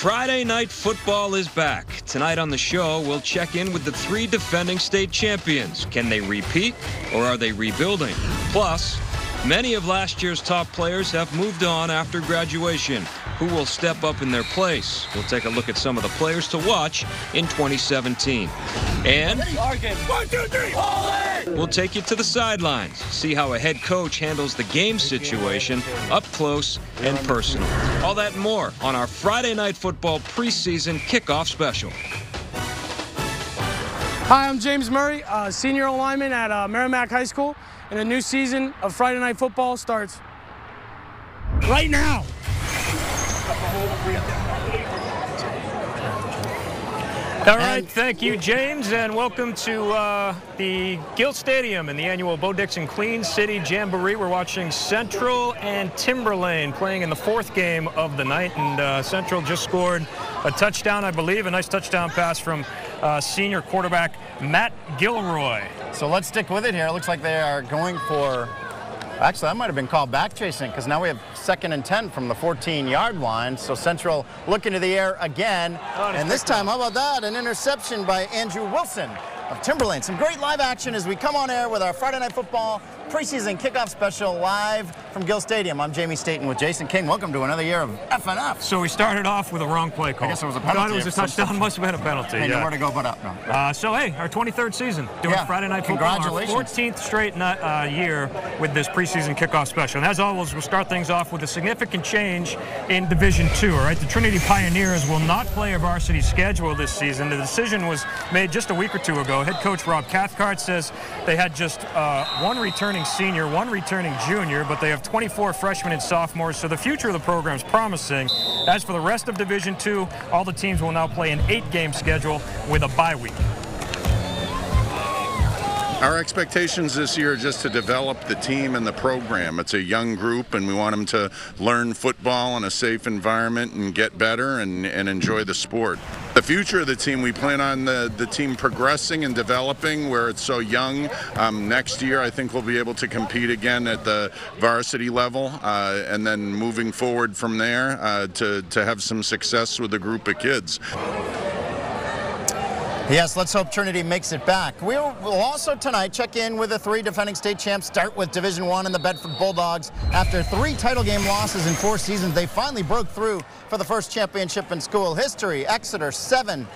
Friday Night Football is back. Tonight on the show, we'll check in with the 3 defending state champions. Can they repeat, or are they rebuilding? Plus, many of last year's top players have moved on after graduation. Who will step up in their place? We'll take a look at some of the players to watch in 2017. And we'll take you to the sidelines, see how a head coach handles the game situation up close and personal. All that and more on our Friday Night Football preseason kickoff special. Hi, I'm James Murray, senior lineman at Merrimack High School, and a new season of Friday Night Football starts right now. All right, thank you, James, and welcome to the Gilt Stadium in the annual Bo Dixon Clean City Jamboree. We're watching Central and Timberlane playing in the 4th game of the night, and Central just scored a touchdown, I believe, a nice touchdown pass from senior quarterback Matt Gilroy. So let's stick with it here. It looks like they are going for, actually that might have been called back chasing, because now we have 2nd and 10 from the 14-yard line. So Central looking to the air again, and this time, how about that, an interception by Andrew Wilson of Timberlane. Some great live action as we come on air with our Friday Night Football preseason kickoff special live from Gill Stadium. I'm Jamie Staten with Jason King. Welcome to another year of FNF. So we started off with a wrong play call. I guess it was a penalty. Thought it was a touchdown. Must have been a penalty. And nowhere to go but up. No. So, hey, our 23rd season doing Friday Night Football. Congratulations. Our 14th straight year with this preseason kickoff special. And as always, we'll start things off with a significant change in Division II. All right, the Trinity Pioneers will not play a varsity schedule this season. The decision was made just a week or two ago. Head coach Rob Cathcart says they had just one returning senior, one returning junior, but they have 24 freshmen and sophomores, so the future of the program is promising. As for the rest of Division II, all the teams will now play an 8-game schedule with a bye week. Our expectations this year are just to develop the team and the program. It's a young group, and we want them to learn football in a safe environment and get better and enjoy the sport. The future of the team, we plan on the team progressing and developing where it's so young. Next year, I think we'll be able to compete again at the varsity level, and then moving forward from there to have some success with a group of kids. Yes, let's hope Trinity makes it back. We'll also tonight check in with the 3 defending state champs. Start with Division I and the Bedford Bulldogs. After 3 title game losses in 4 seasons, they finally broke through for the first championship in school history. Exeter 7-0.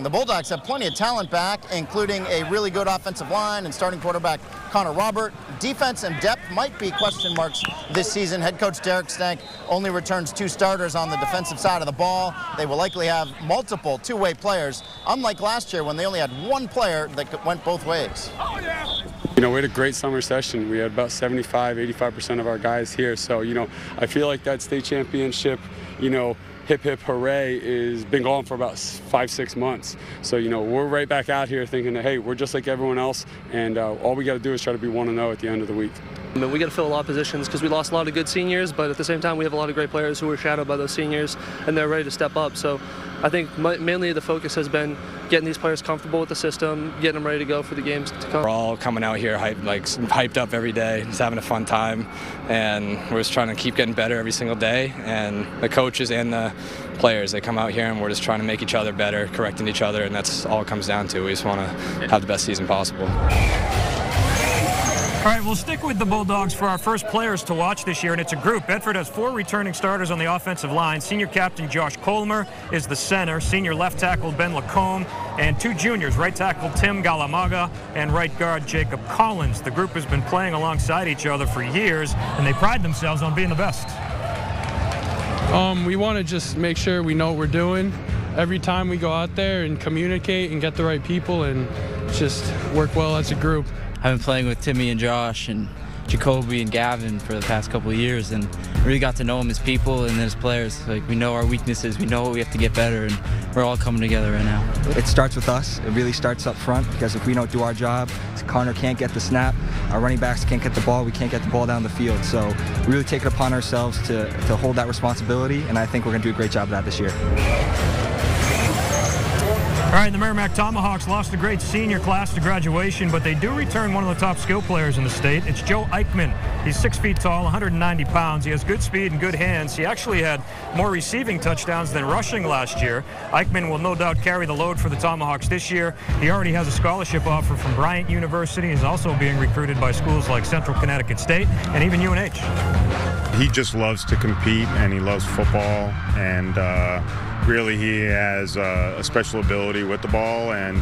The Bulldogs have plenty of talent back, including a really good offensive line and starting quarterback Connor Robert. Defense and depth might be question marks this season. Head coach Derek Stank only returns 2 starters on the defensive side of the ball. They will likely have multiple two-way players, unlike last year when they only had 1 player that went both ways. You know, we had a great summer session. We had about 75–85% of our guys here. So, you know, I feel like that state championship, you know, hip hip hooray is been going for about 5–6 months. So, you know, we're right back out here thinking that, hey, we're just like everyone else, and all we got to do is try to be 1-0 at the end of the week. We got to fill a lot of positions because we lost a lot of good seniors, but at the same time we have a lot of great players who were shadowed by those seniors, and they're ready to step up. So I think mainly the focus has been getting these players comfortable with the system, getting them ready to go for the games to come. We're all coming out here hyped up every day, just having a fun time, and we're just trying to keep getting better every single day. And the coaches and the players, they come out here and we're just trying to make each other better, correcting each other, and that's all it comes down to. We just want to have the best season possible. All right, we'll stick with the Bulldogs for our first players to watch this year, and it's a group. Bedford has 4 returning starters on the offensive line. Senior captain Josh Colmer is the center, senior left tackle Ben Lacombe, and 2 juniors, right tackle Tim Galamaga and right guard Jacob Collins. The group has been playing alongside each other for years, and they pride themselves on being the best. We want to just make sure we know what we're doing every time we go out there and communicate and get the right people and just work well as a group. I've been playing with Timmy and Josh and Jacoby and Gavin for the past couple of years, and really got to know them as people and as players. Like, we know our weaknesses, we know what we have to get better, and we're all coming together right now. It starts with us. It really starts up front, because if we don't do our job, Connor can't get the snap, our running backs can't get the ball, we can't get the ball down the field. So we really take it upon ourselves to hold that responsibility, and I think we're going to do a great job of that this year. All right, the Merrimack Tomahawks lost a great senior class to graduation, but they do return one of the top skill players in the state. It's Joe Eichmann. He's 6 feet tall, 190 pounds. He has good speed and good hands. He actually had more receiving touchdowns than rushing last year. Eichmann will no doubt carry the load for the Tomahawks this year. He already has a scholarship offer from Bryant University. He's also being recruited by schools like Central Connecticut State and even UNH. He just loves to compete, and he loves football, and really he has a special ability with the ball, and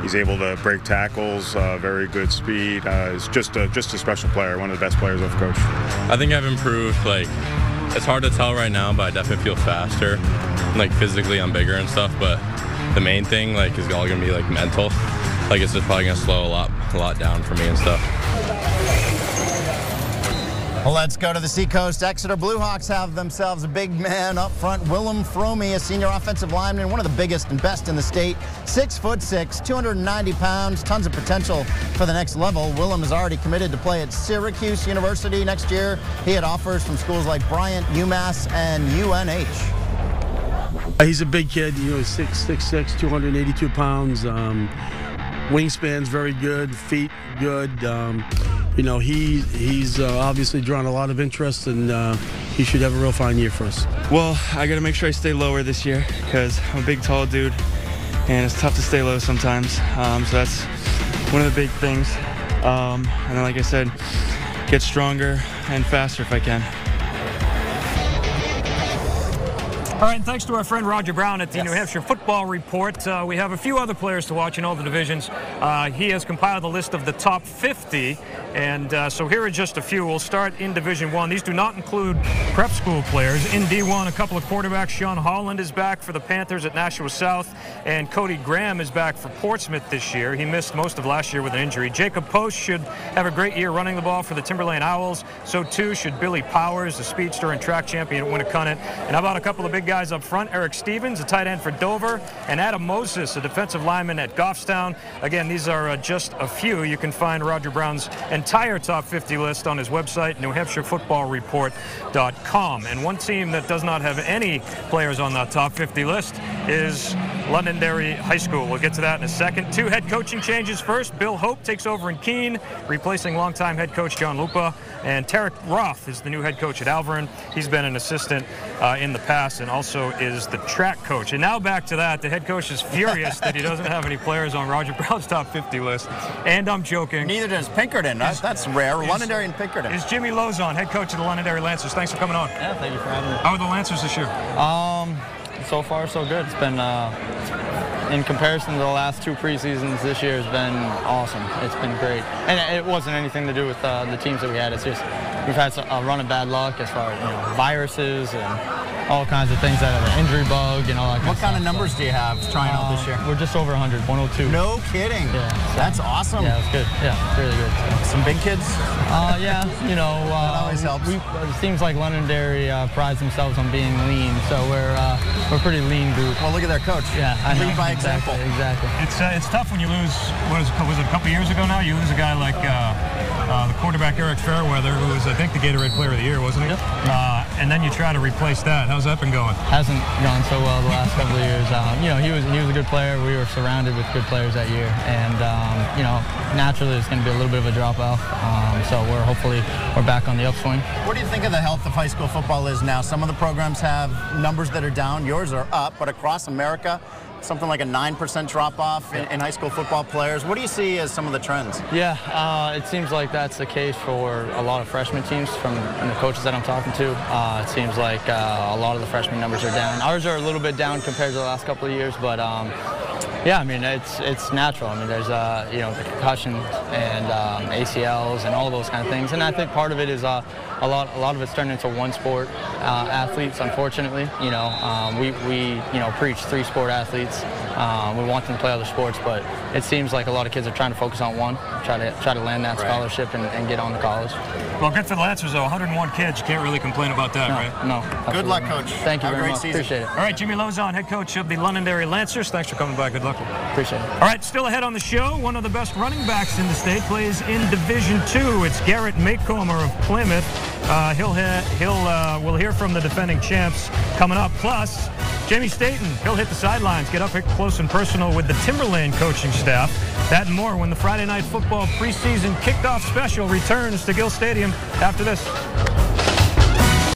he's able to break tackles, very good speed. He's just a special player, one of the best players I've coached. I think I've improved. Like, it's hard to tell right now, but I definitely feel faster. Like, physically I'm bigger and stuff, but the main thing, like, is all gonna be like mental. Like, it's just probably gonna slow a lot down for me and stuff. Well, let's go to the Seacoast. Exeter Bluehawks have themselves a big man up front. Willem Fromey, a senior offensive lineman, one of the biggest and best in the state. 6'6", 290 pounds, tons of potential for the next level. Willem is already committed to play at Syracuse University next year. He had offers from schools like Bryant, UMass, and UNH. He's a big kid, you know, 6'6", 282 pounds. Wingspan's very good, feet good. You know, he's obviously drawn a lot of interest, and he should have a real fine year for us. Well, I got to make sure I stay lower this year because I'm a big, tall dude, and it's tough to stay low sometimes. So that's one of the big things. And then, like I said, get stronger and faster if I can. All right, and thanks to our friend Roger Brown at the New Hampshire Football Report. We have a few other players to watch in all the divisions. He has compiled a list of the top 50, and so here are just a few. We'll start in Division 1. These do not include prep school players. In D1, a couple of quarterbacks. Sean Holland is back for the Panthers at Nashua South, and Cody Graham is back for Portsmouth this year. He missed most of last year with an injury. Jacob Post should have a great year running the ball for the Timberlane Owls. So too should Billy Powers, the speedster and track champion at Winnicott. And how about a couple of big guys up front? Eric Stevens, a tight end for Dover, and Adam Moses, a defensive lineman at Goffstown. Again, these are just a few. You can find Roger Brown's entire top 50 list on his website, NewHampshireFootballReport.com. And one team that does not have any players on that top 50 list is Londonderry High School. We'll get to that in a second. Two head coaching changes first. Bill Hope takes over in Keene, replacing longtime head coach John Lupa. And Tarek Roth is the new head coach at Alverin. He's been an assistant in the past and also is the track coach. And now back to that. The head coach is furious that he doesn't have any players on Roger Brown's top 50 list. And I'm joking. Neither does Pinkerton. That's rare. Londonderry and Pinkerton. Is Jimmy Lozon, head coach of the Londonderry Lancers. Thanks for coming on. Yeah, thank you for having me. How are the Lancers this year? So far, so good. It's been, in comparison to the last two preseasons, this year has been awesome. It's been great. And it wasn't anything to do with the teams that we had. It's just we've had a run of bad luck as far as viruses and all kinds of things, that have an injury bug and all that kind of stuff. What kind of numbers do you have trying out this year? We're just over 100, 102. No kidding. Yeah. So, that's awesome. Yeah, it's good. Yeah, really good. Some big kids? Yeah, you know. That always helps. It seems like Londonderry prides themselves on being lean, so we're a pretty lean group. Well, look at their coach. Yeah, I know. Lead by example. Exactly. It's tough when you lose, was it a couple years ago now? You lose a guy like the quarterback Eric Fairweather, who was, I think, the Gatorade Player of the Year, wasn't he? Yep. And then you try to replace that. How's that been going? Hasn't gone so well the last couple of years. You know, he was a good player. We were surrounded with good players that year, and you know, naturally it's going to be a little bit of a drop off. So we're back on the upswing. What do you think of the health of high school football is now? Some of the programs have numbers that are down. Yours are up, but across America, something like a 9% drop-off in high school football players. What do you see as some of the trends? Yeah, it seems like that's the case for a lot of freshman teams from the coaches that I'm talking to. It seems like a lot of the freshman numbers are down. Ours are a little bit down compared to the last couple of years, but yeah, I mean, it's natural. I mean, there's you know, the concussions and ACLs and all those kind of things, and I think part of it is a lot of it's turned into one sport athletes. Unfortunately, you know, we you know, preach 3-sport athletes. We want them to play other sports, but it seems like a lot of kids are trying to focus on one, try to land that scholarship and get on to college. Well, good for the Lancers, though. 101 kids. You can't really complain about that, right? No. Good luck, Coach. Thank you very much. Season. Appreciate it. All right, Jimmy Lozon, head coach of the Londonderry Lancers. Thanks for coming by. Good luck. Appreciate it. All right, still ahead on the show. One of the best running backs in the state plays in Division 2. It's Garrett Maycomer of Plymouth. We'll hear from the defending champs coming up. Plus, Jamie Staten, he'll hit the sidelines, get up close and personal with the Timberland coaching staff. That and more when the Friday Night Football preseason kickoff special returns to Gill Stadium after this.